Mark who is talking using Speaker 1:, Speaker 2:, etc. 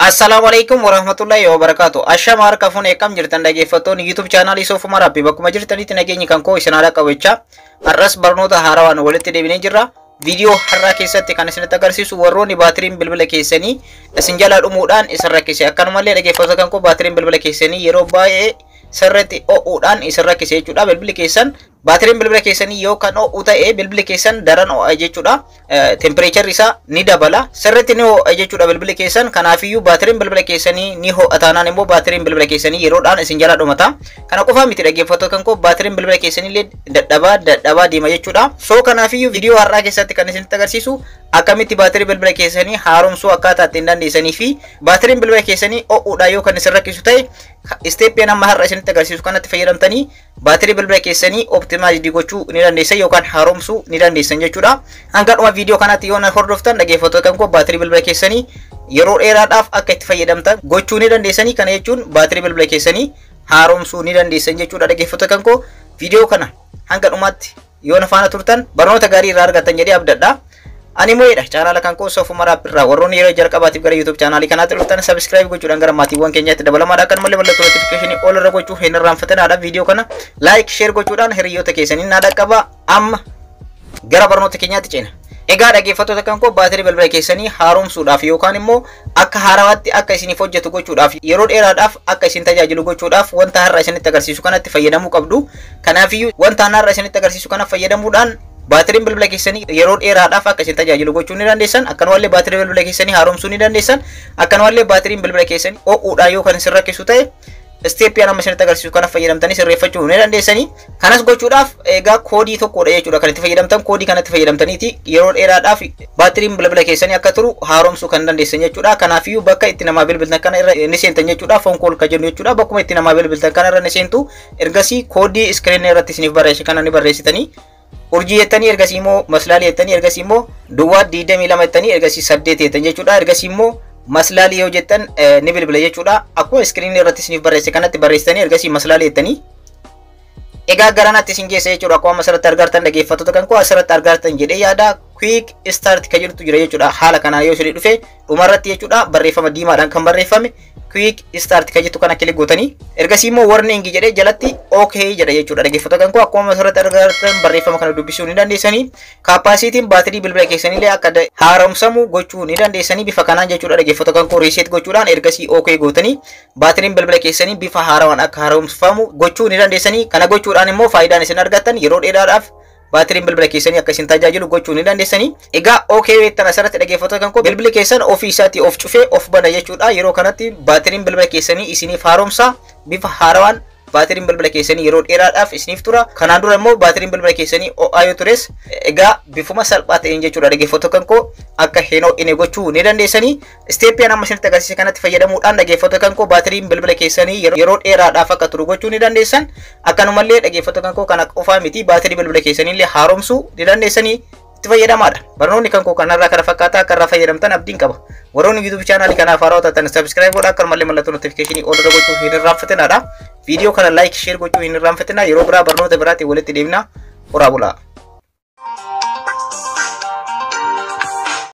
Speaker 1: Assalamualaikum warahmatullahi wabarakatuh. Ashama harka fuun eekam jirtan dhaggeeffattoonni YouTube channel Soofuma Rabbii bakkuma jirtanitti nageenyi kan koo isin haadha qabachaa har'as barnoota haarawaan walitti deebinee jirra. Video har'aa keessatti kan isinitti agarsiisu warroonni baatiriin bilbila keessanii isin jalaa dhumuudhaan isin rakkise akkanumallee dhaggeeffattoota kan koo baatiriin bilbila keessanii yeroo baay'ee sirriitti o'uudhaan isin rakkise jechuudha. Bilbilli keessan baatiriin bilbila keessanii yoo kan o'u ta'e bilbilli keessan daran o'aa jechuudha. Temperature isaa ni dabala. Sirriitti ni ho'a jechuudha bilbilli keessan. Kanaafiyyuu baatiriin bilbila keessanii ni ho'a taanaan immoo baatiriin bilbila keessanii yeroodhaan isin jalaa dhumata. Kana qofaa miti dhaggeeffattoota kan koo baatiriin bilbila keessanii illee dadhabaa deema jechuudha. So kanaafiyyuu viidiyoo har'aa keessatti kan isinitti agarsiisu akkamitti baatirii bilbila keessanii haaromsuu akkaataa ittiin dandeessanii fi baatiriin bilbila keessanii o'uudhaan yoo kan isin rakkisu ta'e steeppii amma har'a isinitti agarsiisu kanatti fayyadamtanii baatirii bilbila keessanii optimized gochuu ni dandeessan yookaan haaromsuu ni dandeessan jechuudha. Hanga dhuma viidiyoo kanatti yoo na hordoftan dhaggeeffattoota kan koo baatirii bilbila keessanii yeroo dheeraadhaaf akka itti fayyadamtan gochuu ni dandeessanii. Kana jechuun baatirii bilbila keessanii haaromsuu ni dandeessan jechuudha. Dhaggeeffattoota kan koo viidiyoo kana hanga dhumaatti yoo na faana turtan barnoota gaarii irraa argattan jedhee abdadha. Ani mo'edha channel kan koo Soofuma Rabbii irraa warroonni yeroo jalqabaatiif gara YouTube channel kanaatti dhuftan subscribe gochuudhaan gara maatiiwwan keenyaatti dabalamaadha. Akkanumallee mallattoo notification all irra gochuu hin irraanfatinaadha. Viidiyoo kana like share gochuudhaan hiriyoota keessaniin na dhaqqaba. Amma gara barnoota keenyaatti ceena. Egaa dhaggeeffattoota kan koo baatirii bilbila keessanii haaromsuudhaaf yookaan immoo akka haarawaatti akka isiniif hojjetu gochuudhaaf yeroo dheeraadhaaf akka isin tajaajilu gochuudhaaf wanta har'a isinitti agarsiisu kanatti fayyadamuu qabdu. Kanaafiyyuu wanta har'a isinitti agarsiisu kana fayyadamuudhaan baatiriin bilbila keessanii yeroo dheeraadhaaf akka isin tajaajilu gochuu ni dandeessan. Akkanumallee baatirii bilbila keessanii haaromsuu ni dandeessan. Akkanumallee baatiriin bilbila keessanii o'uudhaan yoo kan isin rakkisu ta'e steeppii amma isinitti agarsiisu kana fayyadamtanii sirreeffachuu ni dandeessanii. Kanas gochuudhaaf egaa koodii tokkodha jechuudha kan itti fayyadamtan. Koodii kanatti fayyadamtaniiti yeroo dheeraadhaaf baatiriin bilbila keessanii akka turu haaromsuu kan dandeessan jechuudha. Kanaafiyyuu bakka itti namaa bilbiltan kana irra ni seentan jechuudha. Foon kool ka jennu jechuudha. Bakkuma itti namaa bilbiltan kana irra ni seentu. Ergasii koodii iskiriinii irratti isiniif barreesse kana ni barreessitanii urjii jettanii ergasii immoo maslaalii jettanii ergasii immoo duwwaa 22 jettanii ergasii 8 jettan jechuudha. Ergasii immoo maslaalii yoo jettan ni bilbila jechuudha. Akkuma iskiriinii irratti isiniif barreesse kanatti barreessitanii ergasii maslaalii jettanii egaa garanatti isin geessa jechuudha. Akkuma asirratti argartan dhaggeeffattoota kan koo asirratti argartan jedhee yaada quick start ka jedhutu jira jechuudha. Haala kanaa yoo isin dhufe dhumarratti jechuudha barreeffama diimaadhaan kan barreeffame quick start ka jettu kana kilik gootanii ergasii immoo warning jedhee jalatti okay jedha jechuudha. Dhaggeeffattoota kan koo akkuma asirratti argartan barreeffama kana dubbisuu ni dandeessanii. Kaappaasitiin baatirii bilbila keessanillee akka haaromsamu gochuu ni dandeessanii bifa kanaan jechuudha. Dhaggeeffattoota kan koo reset gochuudhaan ergasii okay gootanii baatiriin bilbila keessanii bifa haarawaan akka haaromsamu gochuu ni dandeessanii. Kana gochuudhaan immoo faayidaan isin argattan yeroo dheeraadhaaf baatiriin bilbila keessanii akka isin tajaajilu gochuu ni dandeessanii. Egaa okay weettan asirratti dhaggeeffattoota kan koo bilbilli keessan ofii isaatii of cufee of bana jechuudha. Yeroo kanatti baatiriin bilbila keessanii isiniif haaromsa bifa haarawaan baatiriin bilbila keessanii yeroo dheeraadhaaf isiniif tura. Kanaan dura immoo baatiriin bilbila keessanii o'aa yoo tures egaa bifuma salphaa ta'een jechuudha. Dhaggeeffattoota kan koo akka hin o'ine gochuu ni dandeessanii. Steeppiin amma isinitti agarsiise kanatti fayyadamuudhaan dhaggeeffattoota kan koo baatiriin bilbila keessanii yeroo dheeraadhaaf akka turu gochuu ni dandeessan. Akkanumallee dhaggeeffattoota kan koo kana qofaa miti baatirii bilbila keessanii illee haaromsuu ni dandeessanii itti fayyadamaadha. Barnoonni kan koo kanarraa kana fakkaataa akka irraa fayyadamtan abdiin qaba. Warroonni YouTube channel kanaaf haaraa taatan subscribe godhaa. Akkanumallee mallattoo notification all irra gochuu hin irraanfatinaadha. Video kana like share gochuu hin irraanfatinaa. Yeroo biraa barnoota biraatiin walitti deemna. Horaa bulaa.